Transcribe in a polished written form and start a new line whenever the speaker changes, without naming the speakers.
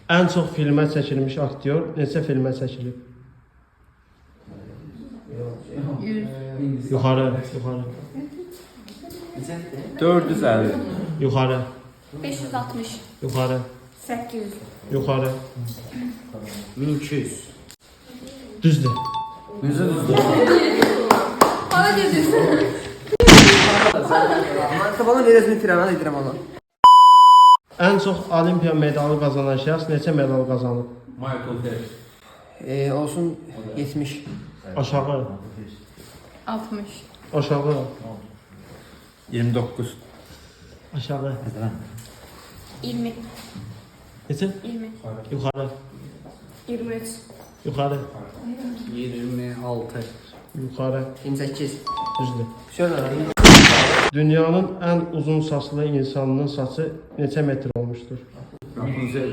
Ən çox filmə çəkilmiş aktyor neçə filmə çəkilib?
100.
Yuxarı.
450.
Yuxarı.
560.
Yuxarı.
800.
Yuxarı.
1200.
Düzdür.
Necə düzdür?
Bana dediniz.
Bana verirsin tirana edirəm onu.
Ən çox olimpiya medalı qazanan şəxs neçə medal qazanıb?
Michael Phelps.
Olsun 70.
Aşağı.
60.
Aşağı.
29.
Aşağı.
20.
Neçə?
20.
Yuxarı.
23.
Yuxarı.
26.
Yuxarı.
28.
Düzdür.
Şöyle.
Dünyanın ən uzun saçlı insanının saçı neçə metr olmuşdur?
Rapunzel.